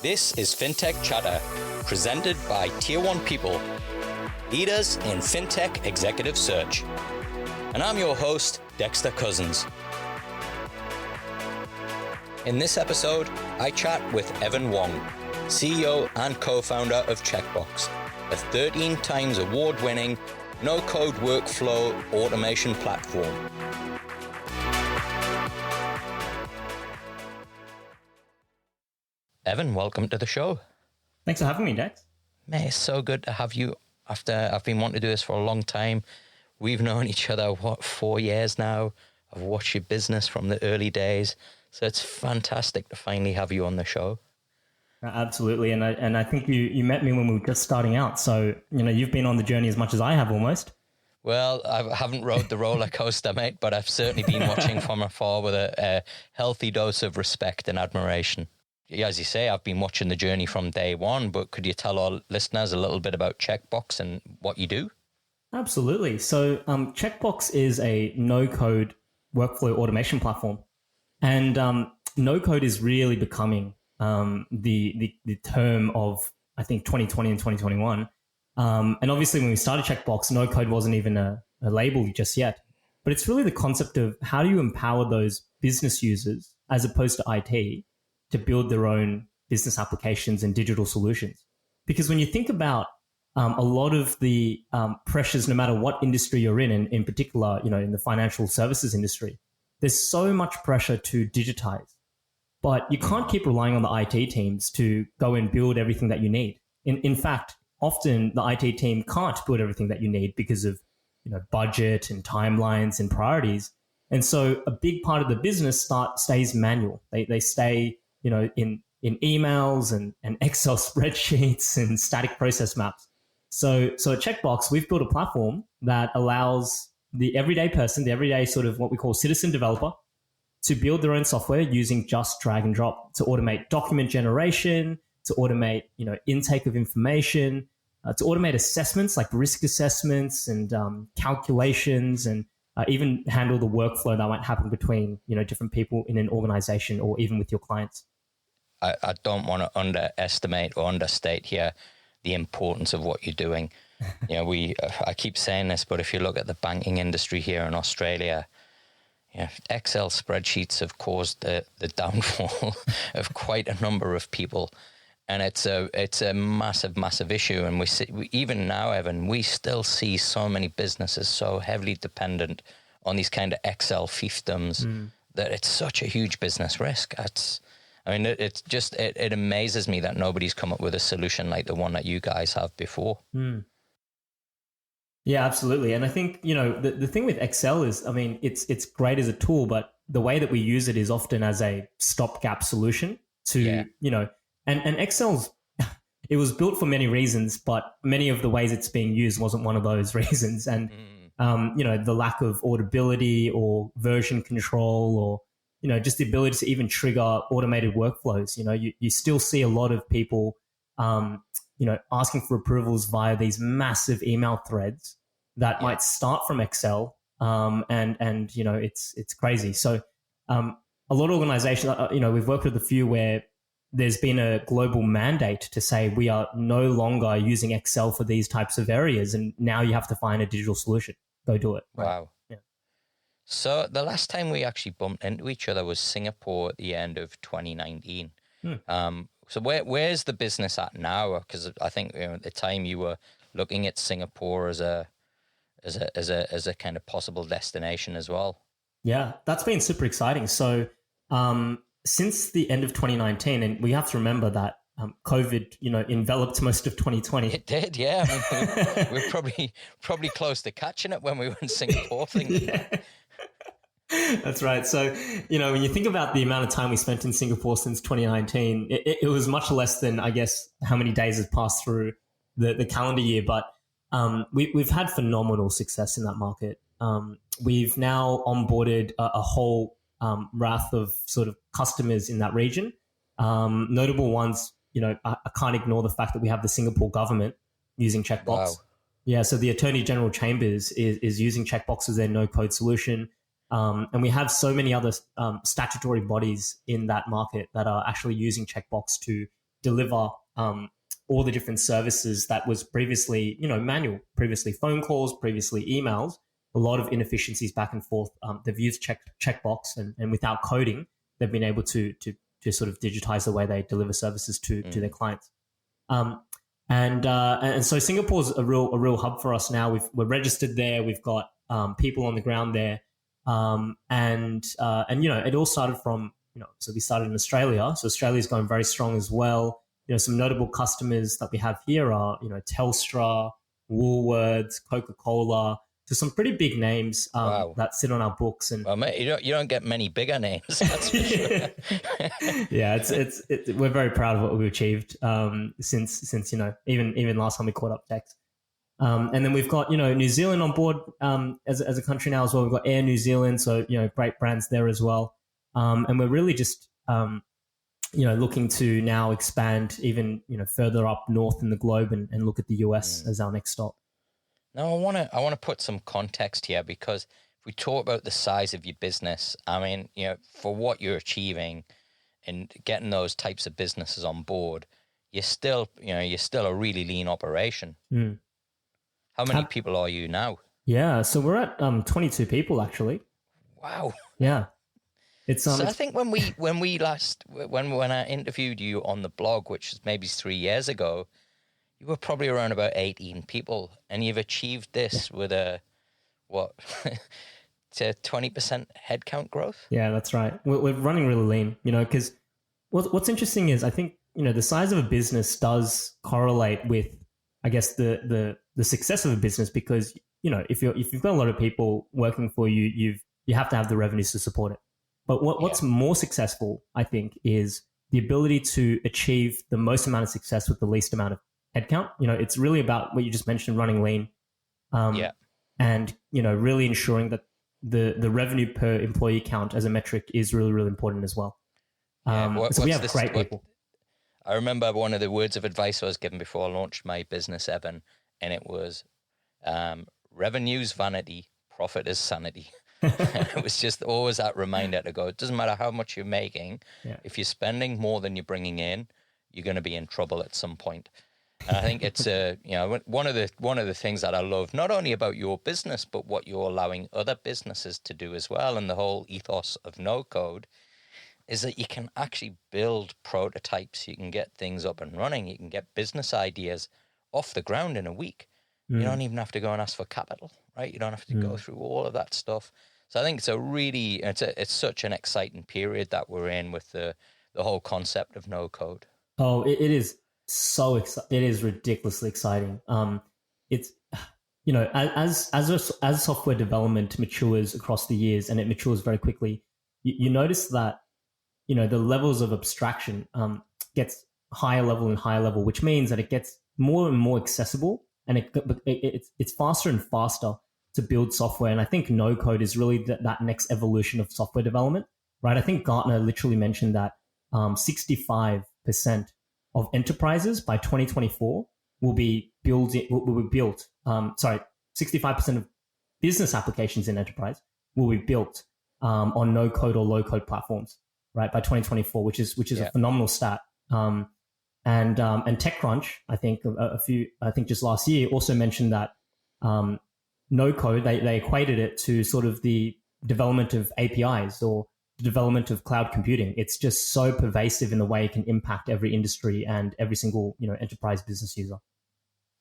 This is Fintech Chatter, presented by Tier 1 People, leaders in Fintech executive search. And I'm your host, Dexter Cousins. In this episode, I chat with Evan Wong, CEO and co-founder of Checkbox, a 13 times award-winning no-code workflow automation platform. Evan, welcome to the show. Thanks for having me, Dex. Mate, it's so good to have you after I've been wanting to do this for a long time. We've known each other, 4 years now? I've watched your business from the early days. So it's fantastic to finally have you on the show. Absolutely. And I think you met me when we were just starting out. So, you've been on the journey as much as I have almost. Well, I haven't rode the roller coaster, mate, but I've certainly been watching from afar with a healthy dose of respect and admiration. As you say, I've been watching the journey from day one, but could you tell our listeners a little bit about Checkbox and what you do? Absolutely. So Checkbox is a no-code workflow automation platform. And no-code is really becoming the term of, I think, 2020 and 2021. And obviously, when we started Checkbox, no-code wasn't even a label just yet. But it's really the concept of how do you empower those business users, as opposed to IT, to build their own business applications and digital solutions. Because when you think about a lot of the pressures, no matter what industry you're in particular, in the financial services industry, there's so much pressure to digitize. But you can't keep relying on the IT teams to go and build everything that you need. In fact, often the IT team can't build everything that you need because of budget and timelines and priorities. And so a big part of the business stays manual. They stay in emails and Excel spreadsheets and static process maps. So at Checkbox, we've built a platform that allows the everyday person, the everyday sort of what we call citizen developer, to build their own software using just drag and drop, to automate document generation, to automate intake of information, to automate assessments like risk assessments and calculations, and even handle the workflow that might happen between different people in an organization or even with your clients. I don't want to underestimate or understate here the importance of what you're doing. I keep saying this, but if you look at the banking industry here in Australia, Excel spreadsheets have caused the downfall of quite a number of people. And it's a massive, massive issue. And even now, Evan, we still see so many businesses so heavily dependent on these kind of Excel fiefdoms that it's such a huge business risk. It amazes me that nobody's come up with a solution like the one that you guys have before. Yeah, absolutely. And I think, the thing with Excel is, it's great as a tool, but the way that we use it is often as a stopgap solution to, and Excel's, it was built for many reasons, but many of the ways it's being used wasn't one of those reasons. And, the lack of auditability or version control or, just the ability to even trigger automated workflows. You still see a lot of people, asking for approvals via these massive email threads that might start from Excel. It's crazy. So a lot of organizations, we've worked with a few where there's been a global mandate to say we are no longer using Excel for these types of areas. And now you have to find a digital solution. Go do it. Right? Wow. Yeah. So the last time we actually bumped into each other was Singapore at the end of 2019. So where's the business at now? Because I think at the time you were looking at Singapore as a kind of possible destination as well. Yeah, that's been super exciting. So since the end of 2019, and we have to remember that COVID, enveloped most of 2020. It did, yeah. We're probably close to catching it when we were in Singapore. Yeah. That's right. So, when you think about the amount of time we spent in Singapore since 2019, it was much less than, I guess, how many days have passed through the calendar year. But we've had phenomenal success in that market. We've now onboarded a whole raft of sort of customers in that region. Notable ones, I can't ignore the fact that we have the Singapore government using Checkbox. Wow. Yeah, so the Attorney General Chambers is using Checkbox as their no-code solution. And we have so many other statutory bodies in that market that are actually using Checkbox to deliver all the different services that was previously, manual, previously phone calls, previously emails, a lot of inefficiencies back and forth. They've used Checkbox and without coding, they've been able to sort of digitize the way they deliver services to their clients. And so Singapore's a real hub for us now. We're registered there. We've got people on the ground there. And it all started from, so we started in Australia. So Australia's going very strong as well. Some notable customers that we have here are, Telstra, Woolworths, Coca Cola. So some pretty big names Wow. that sit on our books. And well, mate, you don't get many bigger names. That's for sure. Yeah, we're very proud of what we've achieved since even last time we caught up, Dex. And then we've got New Zealand on board as a country now as well. We've got Air New Zealand, so great brands there as well. And we're really just looking to now expand even further up north in the globe and look at the US as our next stop. Now I want to put some context here, because if we talk about the size of your business, I mean, for what you're achieving and getting those types of businesses on board, you're still a really lean operation. How many people are you now? Yeah, so we're at 22 people actually. Wow. Yeah. So I think when I interviewed you on the blog, which was maybe 3 years ago, you were probably around about 18 people, and you've achieved this with a 20% headcount growth? Yeah, that's right. We're running really lean, because what's interesting is I think, the size of a business does correlate with, I guess, the success of a business, because, if you've got a lot of people working for you, you have to have the revenues to support it. But what's more successful, I think, is the ability to achieve the most amount of success with the least amount of headcount. It's really about what you just mentioned, running lean. And, really ensuring that the revenue per employee count as a metric is really, really important as well. So we have great people. I remember one of the words of advice I was given before I launched my business, Evan, and it was revenue's vanity, profit is sanity. It was just always that reminder to go, it doesn't matter how much you're making. Yeah. If you're spending more than you're bringing in, you're going to be in trouble at some point. And I think it's one of the things that I love, not only about your business, but what you're allowing other businesses to do as well. And the whole ethos of no code is that you can actually build prototypes. You can get things up and running. You can get business ideas off the ground in a week. You don't even have to go and ask for capital, right? You don't have to go through all of that stuff. So I think it's such an exciting period that we're in with the whole concept of no code. Oh, it is so exciting. It is ridiculously exciting. It's, as software development matures across the years, and it matures very quickly, you notice that, the levels of abstraction gets higher level and higher level, which means that it gets more and more accessible, and it's faster and faster to build software. And I think no code is really that next evolution of software development, right? I think Gartner literally mentioned that 65% of enterprises by 2024 will be built. 65% of business applications in enterprise will be built on no code or low code platforms, right? By 2024, which is a phenomenal stat. And TechCrunch, I think just last year also mentioned that no code, they equated it to sort of the development of APIs or the development of cloud computing. It's just so pervasive in the way it can impact every industry and every single enterprise business user.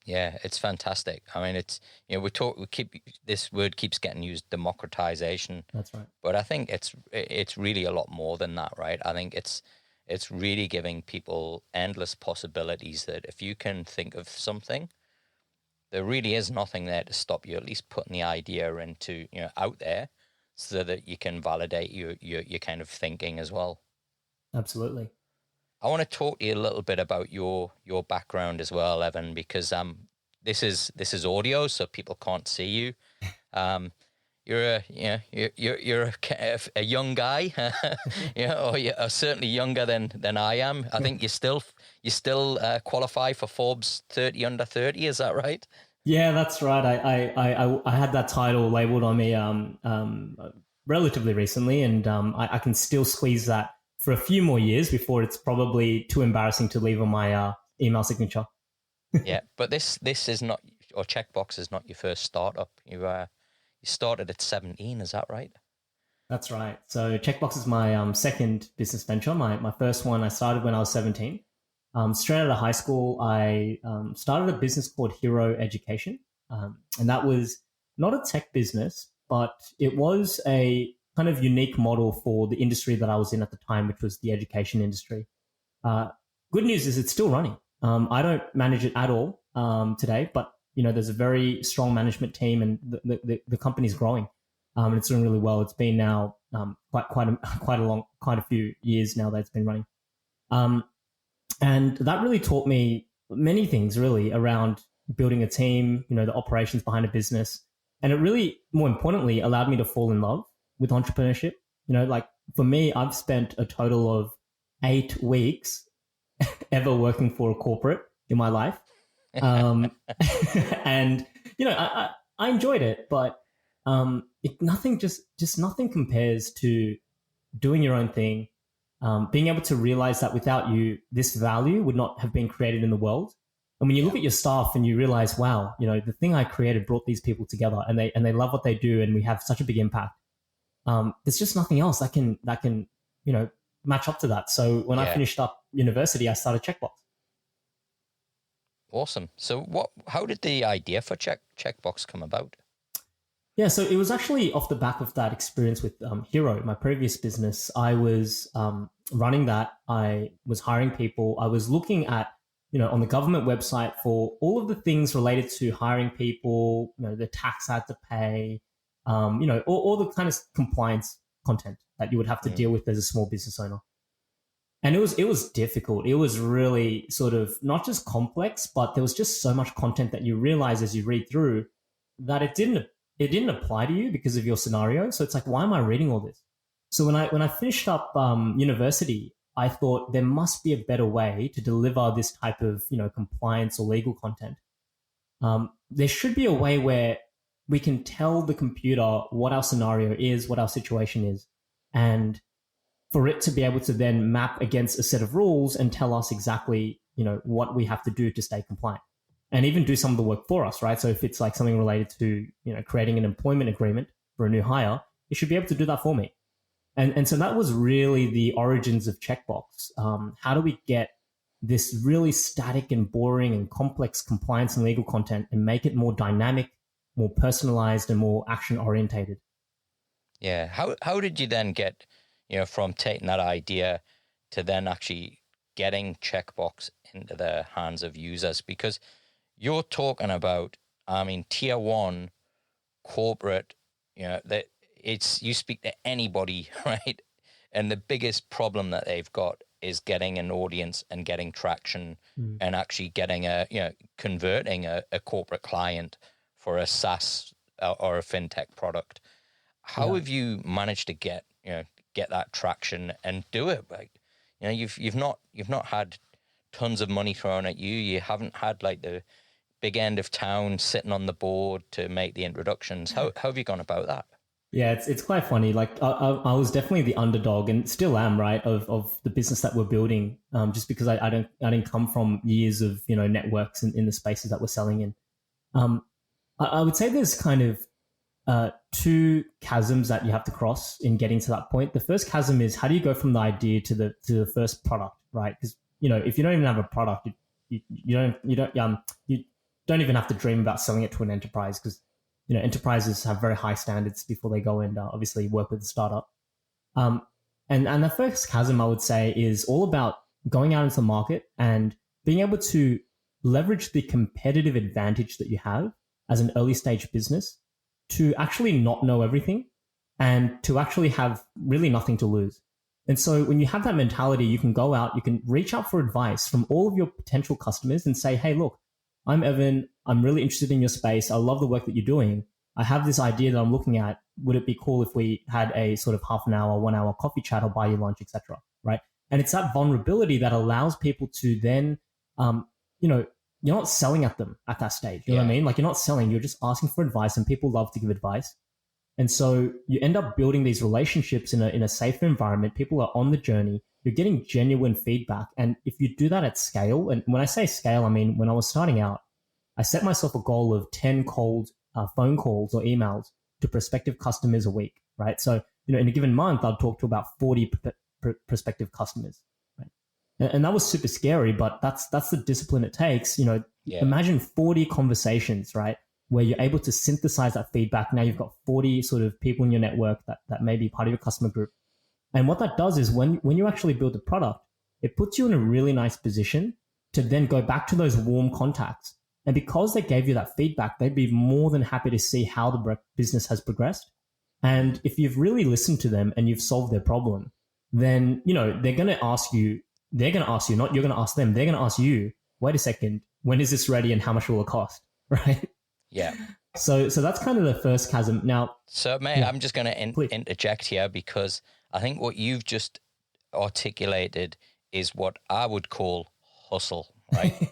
Yeah, it's fantastic. I mean, it's this word keeps getting used, democratization. That's right. But I think it's really a lot more than that, right? I think it's really giving people endless possibilities, that if you can think of something, there really is nothing there to stop you at least putting the idea into out there, so that you can validate your kind of thinking as well. Absolutely. I want to talk to you a little bit about your background as well, Evan, because this is audio, so people can't see you. You're a young guy, or you're certainly younger than I am. I think you still qualify for Forbes 30 under 30. Is that right? Yeah, that's right. I had that title labeled on me relatively recently, and I can still squeeze that for a few more years before it's probably too embarrassing to leave on my email signature. Yeah, but this is not, or Checkbox is not your first startup. You started at 17, is that right? That's right. So Checkbox is my second business venture. My first one I started when I was 17. Straight out of high school, I started a business called Hero Education. And that was not a tech business, but it was a kind of unique model for the industry that I was in at the time, which was the education industry. Uh, Good news is it's still running. I don't manage it at all today, but there's a very strong management team, and the company's growing, and it's doing really well. It's been now quite a few years now that it's been running, and that really taught me many things really around building a team, the operations behind a business, and it really, more importantly, allowed me to fall in love with entrepreneurship. Like for me, I've spent a total of 8 weeks ever working for a corporate in my life. And, I enjoyed it, but nothing compares to doing your own thing, being able to realize that without you, this value would not have been created in the world. And when you look at your staff and you realize, wow, the thing I created brought these people together, and they love what they do, and we have such a big impact. There's just nothing else that can match up to that. So when I finished up university, I started Checkbox. Awesome. So how did the idea for Checkbox come about? Yeah, so it was actually off the back of that experience with Hero, my previous business. I was running that. I was hiring people. I was looking at, on the government website for all of the things related to hiring people, the tax I had to pay, all the kind of compliance content that you would have to deal with as a small business owner. And it was difficult. It was really sort of not just complex, but there was just so much content that you realize as you read through that it didn't apply to you because of your scenario. So it's like, why am I reading all this? So when I finished up university, I thought there must be a better way to deliver this type of compliance or legal content. There should be a way where we can tell the computer what our scenario is, what our situation is, and for it to be able to then map against a set of rules and tell us exactly, what we have to do to stay compliant, and even do some of the work for us, right? So if it's like something related to, creating an employment agreement for a new hire, it should be able to do that for me. And so that was really the origins of Checkbox. How do we get this really static and boring and complex compliance and legal content and make it more dynamic, more personalized, and more action orientated? Yeah. How did you then get, from taking that idea to then actually getting Checkbox into the hands of users? Because you're talking about, tier one corporate, that you speak to anybody, right? And the biggest problem that they've got is getting an audience and getting traction and actually getting converting a corporate client for a SaaS or a fintech product. How have you managed to get that traction and do it? Like, you've not had tons of money thrown at you. You haven't had like the big end of town sitting on the board to make the introductions. How have you gone about that? Yeah, it's quite funny. Like I was definitely the underdog, and still am, right, of the business that we're building. Just because I didn't come from years of networks in the spaces that we're selling in. I would say there's kind of 2 chasms that you have to cross in getting to that point. The first chasm is, how do you go from the idea to the first product, right? Because if you don't even have a product, you don't even have to dream about selling it to an enterprise, because enterprises have very high standards before they go and obviously work with a startup. And the first chasm, I would say, is all about going out into the market and being able to leverage the competitive advantage that you have as an early stage business to actually not know everything and to actually have really nothing to lose. And so when you have that mentality, you can go out, you can reach out for advice from all of your potential customers and say, hey, look, I'm Evan. I'm really interested in your space. I love the work that you're doing. I have this idea that I'm looking at. Would it be cool if we had a sort of half an hour, 1 hour coffee chat or buy you lunch, etc. Right? And it's that vulnerability that allows people to then, you're not selling at them at that stage. You know what I mean? Like, you're not selling, you're just asking for advice, and people love to give advice. And so you end up building these relationships in a safer environment. People are on the journey. You're getting genuine feedback. And if you do that at scale, and when I say scale, I mean, when I was starting out, I set myself a goal of 10 cold phone calls or emails to prospective customers a week, right? So, in a given month, I'd talk to about 40 prospective customers, right? And that was super scary, but that's the discipline it takes. Imagine 40 conversations, right? Where you're able to synthesize that feedback. Now you've got 40 sort of people in your network that may be part of your customer group. And what that does is when you actually build a product, it puts you in a really nice position to then go back to those warm contacts. And because they gave you that feedback, they'd be more than happy to see how the business has progressed. And if you've really listened to them and you've solved their problem, then, they're going to ask you, not you're going to ask them, they're going to ask you, wait a second, when is this ready and how much will it cost? Right? Yeah. So that's kind of the first chasm. Now, so mate, I'm just going to interject here because I think what you've just articulated is what I would call hustle, right?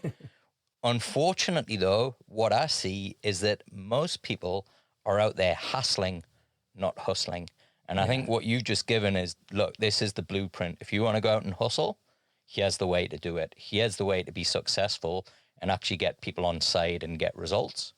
Unfortunately, though, what I see is that most people are out there hustling, not hustling. And I think what you've just given is, look, this is the blueprint. If you want to go out and hustle, here's the way to do it. Here's the way to be successful and actually get people on side and get results.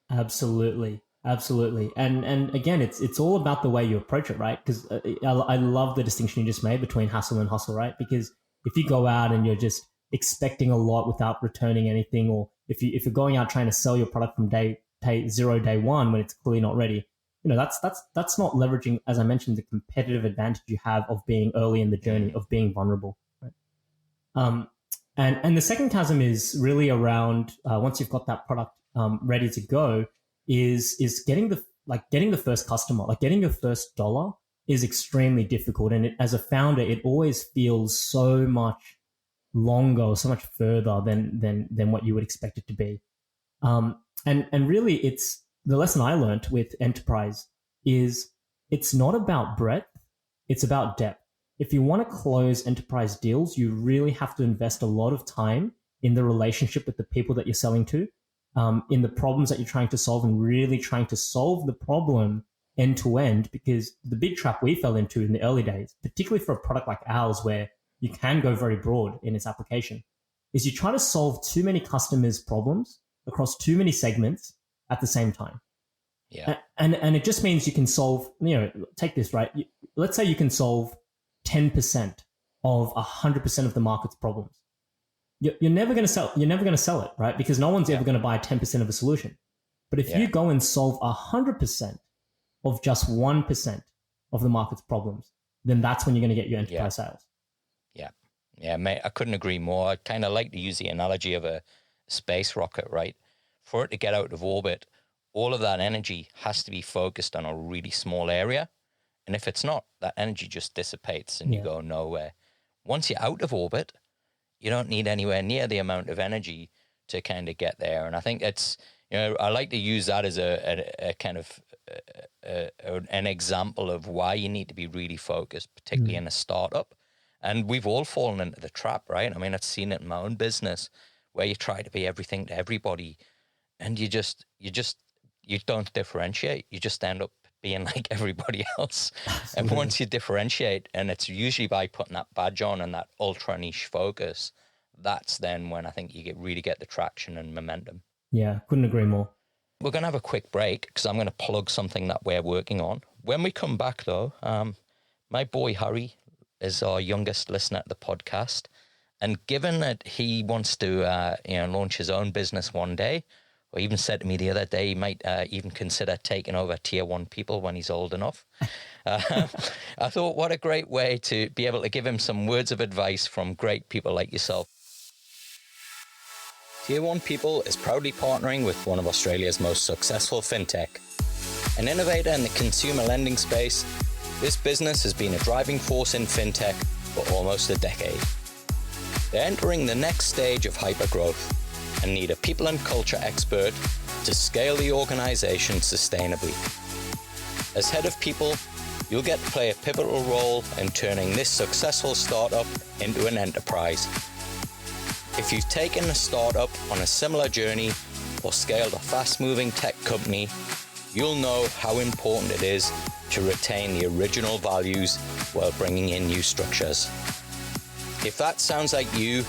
Absolutely. And again, it's all about the way you approach it, right? Because I love the distinction you just made between hustle and hustle, right? Because if you go out and you're just expecting a lot without returning anything, or if you're going out trying to sell your product from day one when it's clearly not ready, that's not leveraging, as I mentioned, the competitive advantage you have of being early in the journey, of being vulnerable, right? And the second chasm is really around once you've got that product ready to go, is getting the first customer, like getting your first dollar is extremely difficult. And as a founder, it always feels so much longer, so much further than what you would expect it to be. And really, it's the lesson I learned with enterprise is it's not about breadth, it's about depth. If you want to close enterprise deals, you really have to invest a lot of time in the relationship with the people that you're selling to, in the problems that you're trying to solve, and really trying to solve the problem end to end. Because the big trap we fell into in the early days, particularly for a product like ours, where you can go very broad in its application, is you try to solve too many customers' problems across too many segments at the same time. Yeah. And it just means you can solve, take this, right? Let's say you can solve 10% of 100% of the market's problems. You're never going to sell it, right? Because no one's ever going to buy 10% of a solution. But if you go and solve 100% of just 1% of the market's problems, then that's when you're going to get your enterprise sales. Yeah, mate, I couldn't agree more. I kind of like to use the analogy of a space rocket, right? For it to get out of orbit, all of that energy has to be focused on a really small area. And if it's not, that energy just dissipates and you go nowhere. Once you're out of orbit, you don't need anywhere near the amount of energy to kind of get there. And I think it's, I like to use that as a kind of an example of why you need to be really focused, particularly in a startup. And we've all fallen into the trap, right? I mean, I've seen it in my own business where you try to be everything to everybody and you don't differentiate. You just end up being like everybody else. Absolutely. And once you differentiate, and it's usually by putting that badge on and that ultra niche focus, that's then when I think you really get the traction and momentum. Yeah, couldn't agree more. We're going to have a quick break because I'm going to plug something that we're working on. When we come back, though, my boy Harry is our youngest listener to the podcast. And given that he wants to launch his own business one day, or even said to me the other day, he might even consider taking over tier 1 people when he's old enough. I thought, what a great way to be able to give him some words of advice from great people like yourself. Tier 1 People is proudly partnering with one of Australia's most successful fintech. An innovator in the consumer lending space, this business has been a driving force in fintech for almost a decade. They're entering the next stage of hypergrowth and need a people and culture expert to scale the organization sustainably. As head of people, you'll get to play a pivotal role in turning this successful startup into an enterprise. If you've taken a startup on a similar journey or scaled a fast-moving tech company, you'll know how important it is to retain the original values while bringing in new structures. If that sounds like you've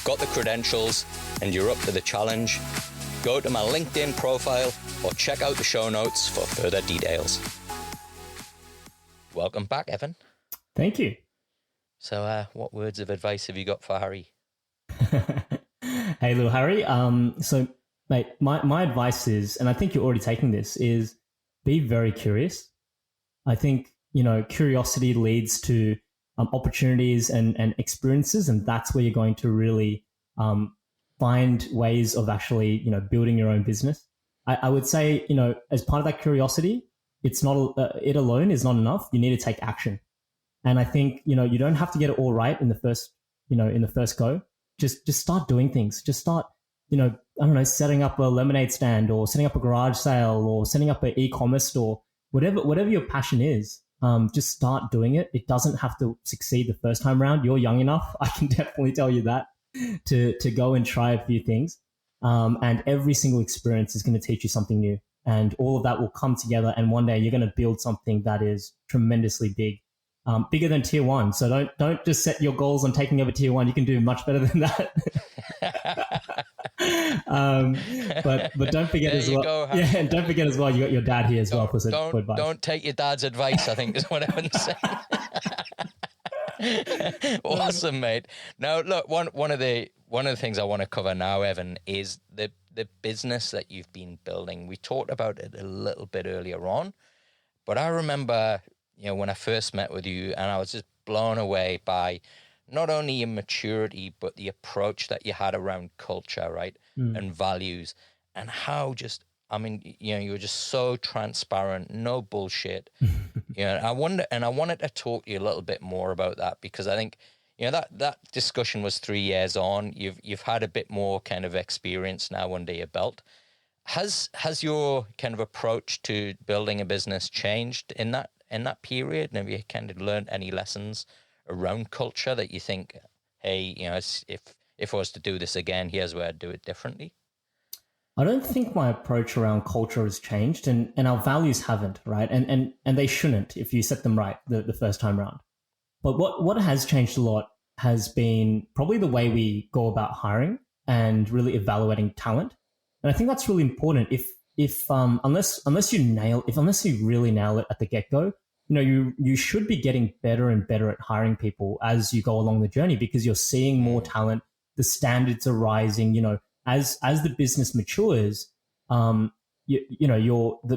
got the credentials and you're up to the challenge, go to my LinkedIn profile or check out the show notes for further details. Welcome back, Evan. Thank you. So what words of advice have you got for Harry? Hey, little Harry. So, mate, my advice is, and I think you're already taking this, is be very curious. I think, curiosity leads to opportunities and experiences, and that's where you're going to really find ways of actually, building your own business. I would say, as part of that curiosity, it's not it alone is not enough. You need to take action. And I think, you don't have to get it all right in the first go. Just start doing things. Just start, setting up a lemonade stand or setting up a garage sale or setting up an e-commerce store, whatever your passion is. Just start doing it. It doesn't have to succeed the first time around. You're young enough. I can definitely tell you that to go and try a few things. And every single experience is going to teach you something new. And all of that will come together. And one day you're going to build something that is tremendously big. Bigger than tier one. So don't just set your goals on taking over tier one. You can do much better than that. But don't forget as well. And don't forget as well. You got your dad here as well for advice. Don't take your dad's advice, I think is what I would say. Awesome, mate. Now, look, one of the things I want to cover now, Evan, is the business that you've been building. We talked about it a little bit earlier on, but I remember, when I first met with you, and I was just blown away by not only your maturity, but the approach that you had around culture, right? And values, and how you were just so transparent, no bullshit. I wanted to talk to you a little bit more about that, because I think, that discussion was 3 years on. You've had a bit more kind of experience now under your belt. Has your kind of approach to building a business changed in that period? And have you kind of learned any lessons around culture that you think, hey, if I was to do this again, here's where I'd do it differently? I don't think my approach around culture has changed, and our values haven't, right? And they shouldn't if you set them right the first time around. But what has changed a lot has been probably the way we go about hiring and really evaluating talent. And I think that's really important. Unless you really nail it at the get-go, you should be getting better and better at hiring people as you go along the journey, because you're seeing more talent, the standards are rising. As the business matures, the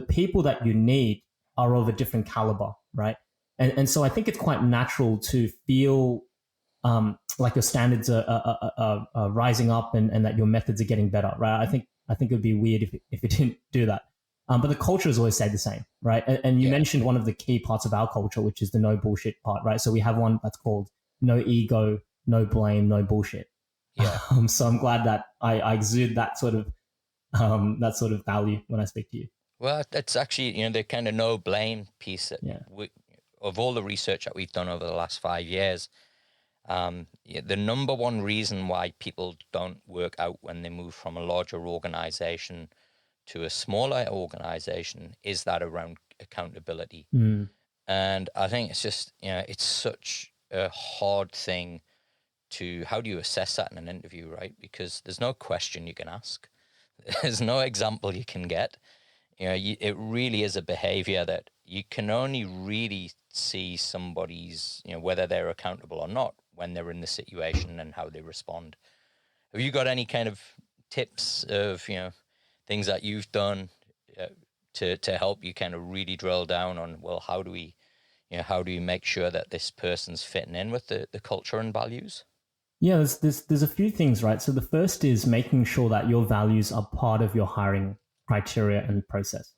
people that you need are of a different caliber, right? And so I think it's quite natural to feel like your standards are rising up and that your methods are getting better, right? I think it would be weird if it didn't do that. But the culture has always stayed the same, right? And you mentioned one of the key parts of our culture, which is the no bullshit part, right? So we have one that's called no ego, no blame, no bullshit. Yeah. So I'm glad that I exude that sort of value when I speak to you. Well, it's actually, the kind of no blame piece that of all the research that we've done over the last 5 years, the number one reason why people don't work out when they move from a larger organization to a smaller organization is that around accountability. And I think it's just, it's such a hard thing how do you assess that in an interview, right? Because there's no question you can ask. There's no example you can get. It really is a behavior that you can only really see somebody's, whether they're accountable or not when they're in the situation and how they respond. Have you got any kind of tips of, things that you've done to help you kind of really drill down on, well, how do we make sure that this person's fitting in with the culture and values? Yeah, there's a few things, right? So the first is making sure that your values are part of your hiring criteria and process.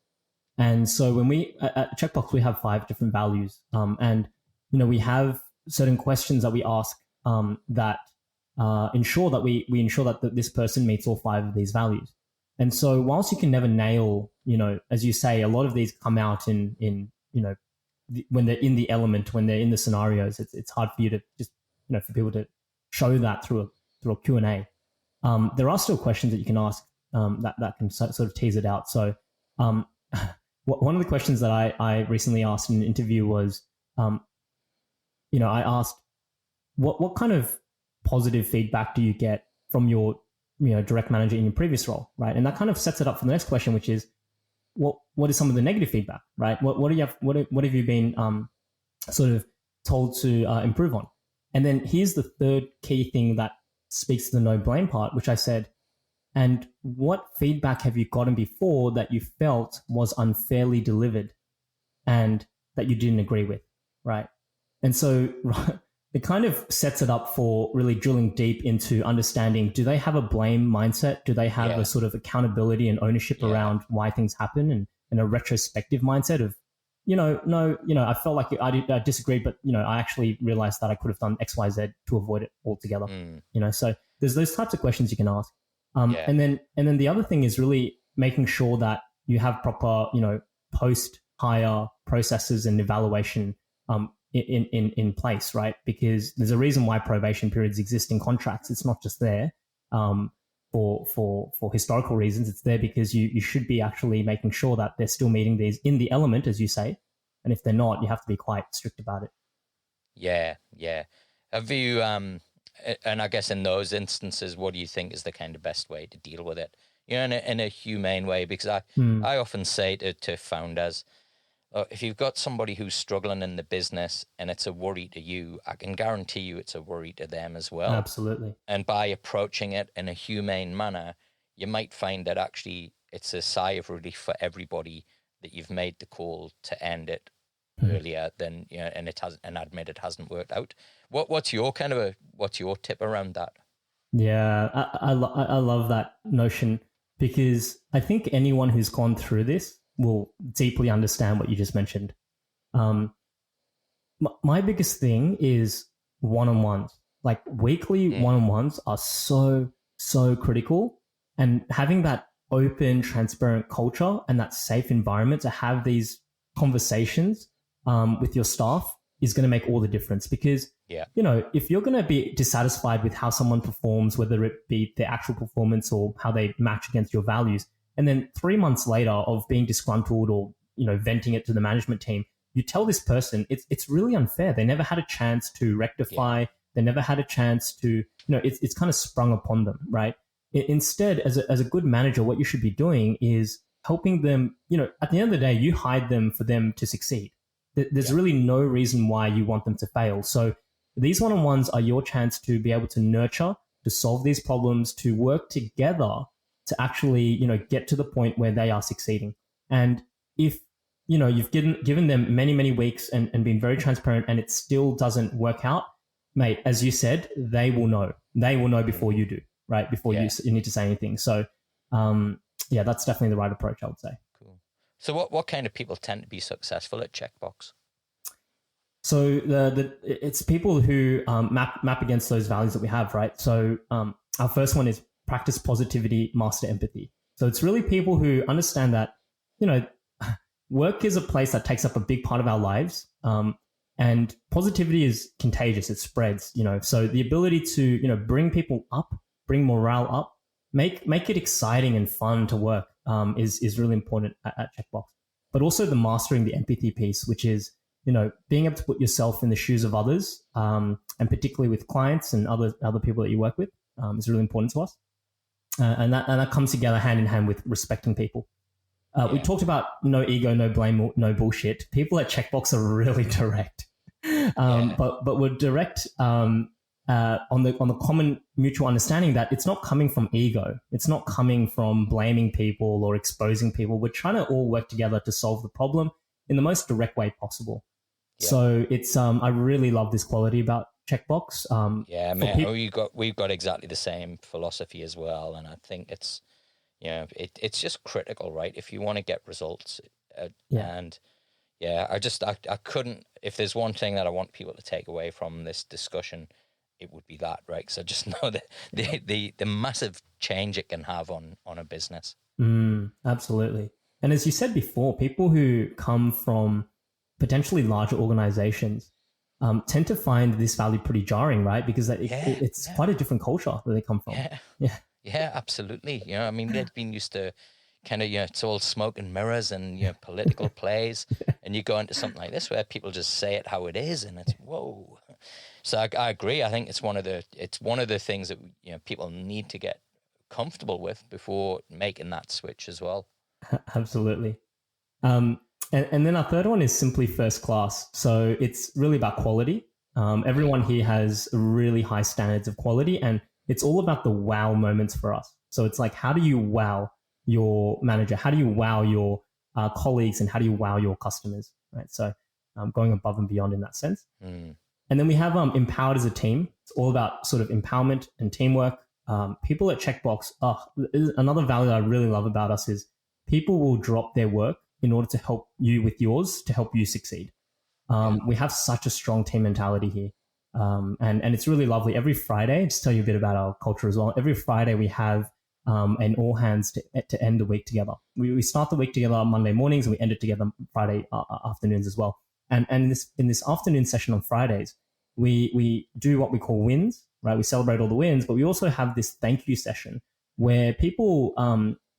And so when we at Checkbox, we have 5 different values, and we have certain questions that we ask that ensure that we ensure that this person meets all 5 of these values. And so whilst you can never nail, as you say, a lot of these come out in when they're in the element, when they're in the scenarios, it's hard for you to just for people to show that through a Q&A. There are still questions that you can ask that can sort of tease it out. So one of the questions that I recently asked in an interview was, I asked, what kind of positive feedback do you get from your direct manager in your previous role, right? And that kind of sets it up for the next question, which is, what is some of the negative feedback, right? What have you been sort of told to improve on? And then here's the third key thing that speaks to the no blame part, which I said, and what feedback have you gotten before that you felt was unfairly delivered and that you didn't agree with, right? And so it kind of sets it up for really drilling deep into understanding, do they have a blame mindset? Do they have a sort of accountability and ownership around why things happen, and a retrospective mindset of, I felt like I disagreed, but, I actually realized that I could have done X, Y, Z to avoid it altogether. So there's those types of questions you can ask. And then the other thing is really making sure that you have proper, post-hire processes and evaluation in place, right? Because there's a reason why probation periods exist in contracts. It's not just there for historical reasons. It's there because you should be actually making sure that they're still meeting these in the element, as you say. And if they're not, you have to be quite strict about it. Yeah. Have you, and I guess in those instances, what do you think is the kind of best way to deal with it? In a humane way, because I often say to founders, if you've got somebody who's struggling in the business and it's a worry to you, I can guarantee you it's a worry to them as well. Absolutely. And by approaching it in a humane manner, you might find that actually it's a sigh of relief for everybody that you've made the call to end it earlier than, and admit it hasn't worked out. What's your tip around that? Yeah, I love that notion, because I think anyone who's gone through this will deeply understand what you just mentioned. My biggest thing is one-on-ones. Like weekly one-on-ones are so critical, and having that open, transparent culture and that safe environment to have these conversations with your staff is going to make all the difference. Because if you're going to be dissatisfied with how someone performs, whether it be their actual performance or how they match against your values, and then 3 months later of being disgruntled or, venting it to the management team, you tell this person it's really unfair. They never had a chance to rectify. Yeah. They never had a chance to, it's kind of sprung upon them, right? Instead, as a good manager, what you should be doing is helping them, at the end of the day, you hired them for them to succeed. There's really no reason why you want them to fail. So these one-on-ones are your chance to be able to nurture, to solve these problems, to work together to actually, get to the point where they are succeeding. And if, you've given them many, many weeks and been very transparent and it still doesn't work out, mate, as you said, they will know. They will know before you do, right? Before you need to say anything. So, that's definitely the right approach, I would say. Cool. So what kind of people tend to be successful at Checkbox? So it's people who map against those values that we have, right? So our first one is practice positivity, master empathy. So it's really people who understand that, work is a place that takes up a big part of our lives. And positivity is contagious. It spreads, so the ability to, bring people up, bring morale up, make it exciting and fun to work is really important at Checkbox. But also the mastering the empathy piece, which is, being able to put yourself in the shoes of others, and particularly with clients and other people that you work with, is really important to us. And that comes together hand in hand with respecting people. We talked about no ego, no blame, no bullshit. People at Checkbox are really direct, but we're direct on the common mutual understanding that it's not coming from ego. It's not coming from blaming people or exposing people. We're trying to all work together to solve the problem in the most direct way possible. Yeah. So it's I really love this quality about Checkbox. We've got exactly the same philosophy as well, and I think it's it's just critical, right? If you want to get results, and I couldn't. If there's one thing that I want people to take away from this discussion, it would be that, right? Because I just know that the massive change it can have on a business. Absolutely. And as you said before, people who come from potentially larger organizations tend to find this value pretty jarring, right? Because it's quite a different culture that they come from. Yeah, absolutely. They've been used to, kind of, it's all smoke and mirrors and, political plays. And you go into something like this where people just say it how it is, and it's, whoa. So I agree. I think it's one of the things that, people need to get comfortable with before making that switch as well. Absolutely. And then our third one is simply first class. So it's really about quality. Everyone here has really high standards of quality, and it's all about the wow moments for us. So it's like, how do you wow your manager? How do you wow your colleagues? And how do you wow your customers? Right. So going above and beyond in that sense. Mm. And then we have empowered as a team. It's all about sort of empowerment and teamwork. People at Checkbox, another value I really love about us is people will drop their work in order to help you with yours, to help you succeed. We have such a strong team mentality here. And it's really lovely. Every Friday, just tell you a bit about our culture as well. Every Friday we have an all hands to end the week together. We start the week together on Monday mornings, and we end it together Friday afternoons as well. And in this afternoon session on Fridays, we do what we call wins, right? We celebrate all the wins, but we also have this thank you session where people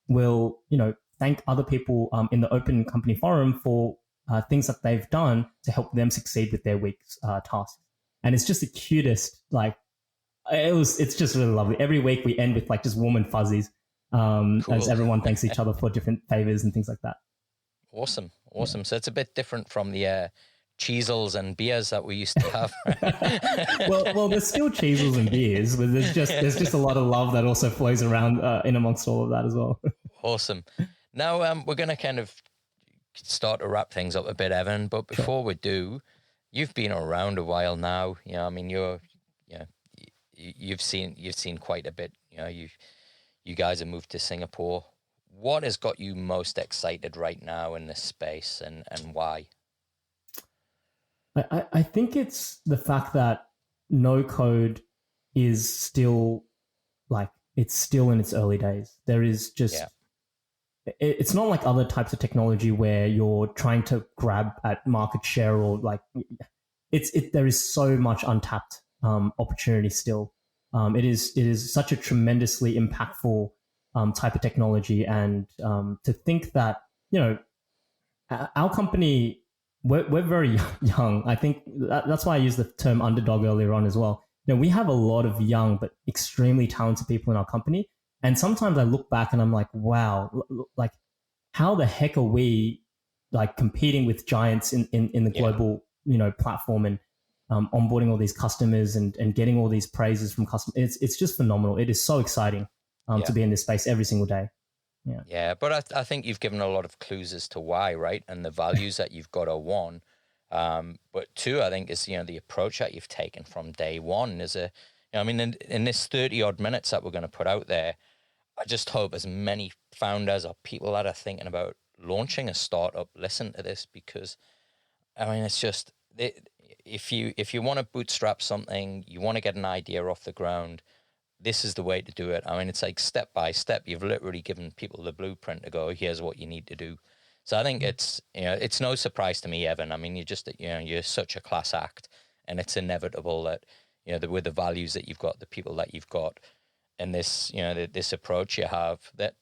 will, thank other people in the open company forum for things that they've done to help them succeed with their week's tasks. And it's just the cutest, it's just really lovely. Every week we end with just warm and fuzzies cool. As everyone thanks each other for different favors and things like that. Awesome. Yeah. So it's a bit different from the cheesels and beers that we used to have. well, there's still cheesels and beers, but there's just a lot of love that also flows around in amongst all of that as well. Awesome. Now we're going to kind of start to wrap things up a bit, Evan. But before we do, you've been around a while now. You've seen quite a bit. You guys have moved to Singapore. What has got you most excited right now in this space, and why? I think it's the fact that no code is still it's still in its early days. There is just, it's not like other types of technology where you're trying to grab at market share or there is so much untapped opportunity still. It is such a tremendously impactful type of technology. And to think that, our company, we're very young. I think that's why I used the term underdog earlier on as well. We have a lot of young but extremely talented people in our company. And sometimes I look back and I'm like, wow, how the heck are we competing with giants in the global, platform and onboarding all these customers and getting all these praises from customers. It's just phenomenal. It is so exciting to be in this space every single day. Yeah, but I think you've given a lot of clues as to why, right? And the values that you've got are one. But two, I think is, the approach that you've taken from day one is in this 30 odd minutes that we're going to put out there, I just hope as many founders or people that are thinking about launching a startup listen to this, because it's just, if you want to bootstrap something, you want to get an idea off the ground, this is the way to do it. It's like step by step. You've literally given people the blueprint to go, here's what you need to do. So I think it's no surprise to me, Evan. You're such a class act, and it's inevitable that, with the values that you've got, the people that you've got, and this, this approach you have, that,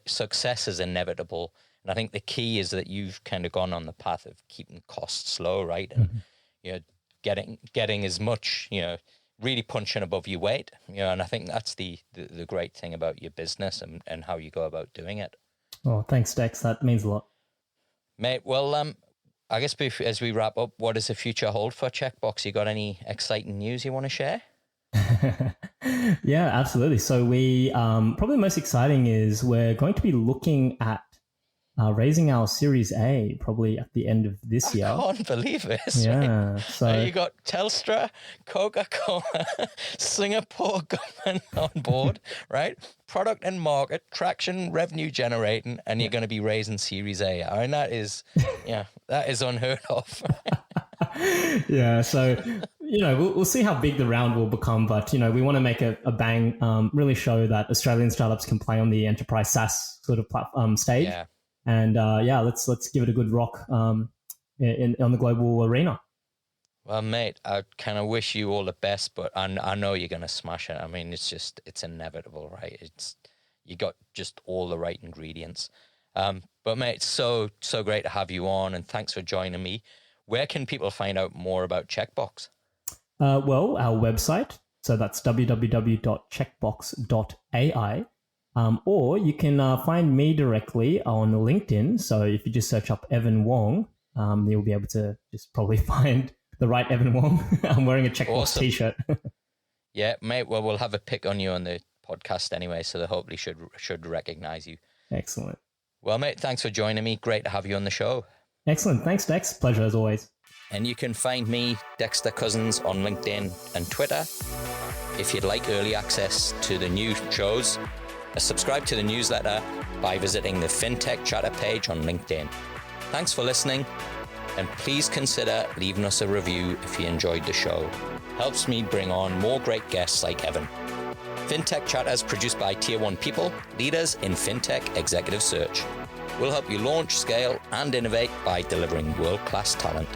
success is inevitable. And I think the key is that you've kind of gone on the path of keeping costs low, right? And, getting as much, really punching above your weight, and I think that's the great thing about your business and how you go about doing it. Oh, thanks, Dex. That means a lot. Mate, well, I guess as we wrap up, what does the future hold for Checkbox? You got any exciting news you want to share? Yeah, absolutely. So we, probably the most exciting is we're going to be looking at raising our Series A probably at the end of this year. I can't believe this. Yeah. Right? So you got Telstra, Coca Cola, Singapore government on board, right? Product and market, traction, revenue generating, and you're going to be raising Series A. That is, that is unheard of. Yeah. So, we'll see how big the round will become, but, we want to make a bang, really show that Australian startups can play on the enterprise SaaS sort of platform stage. Yeah. And let's give it a good rock on the global arena. Well, mate, I kind of wish you all the best, but I know you're going to smash it. It's inevitable, right? You got just all the right ingredients. But mate, it's so great to have you on, and thanks for joining me. Where can people find out more about Checkbox? Well, our website, so that's www.checkbox.ai. Or you can find me directly on LinkedIn. So if you just search up Evan Wong, you'll be able to just probably find the right Evan Wong. I'm wearing a Checkbox t-shirt. Yeah, mate. Well, we'll have a pic on you on the podcast anyway, so they hopefully should recognize you. Excellent. Well, mate, thanks for joining me. Great to have you on the show. Excellent. Thanks, Dex. Pleasure as always. And you can find me, Dexter Cousins, on LinkedIn and Twitter. If you'd like early access to the new shows, subscribe to the newsletter by visiting the Fintech Chatter page on LinkedIn. Thanks for listening, and please consider leaving us a review if you enjoyed the show. Helps me bring on more great guests like Evan. Fintech Chatter is produced by Tier 1 people, leaders in fintech executive search. We'll help you launch, scale, and innovate by delivering world-class talent.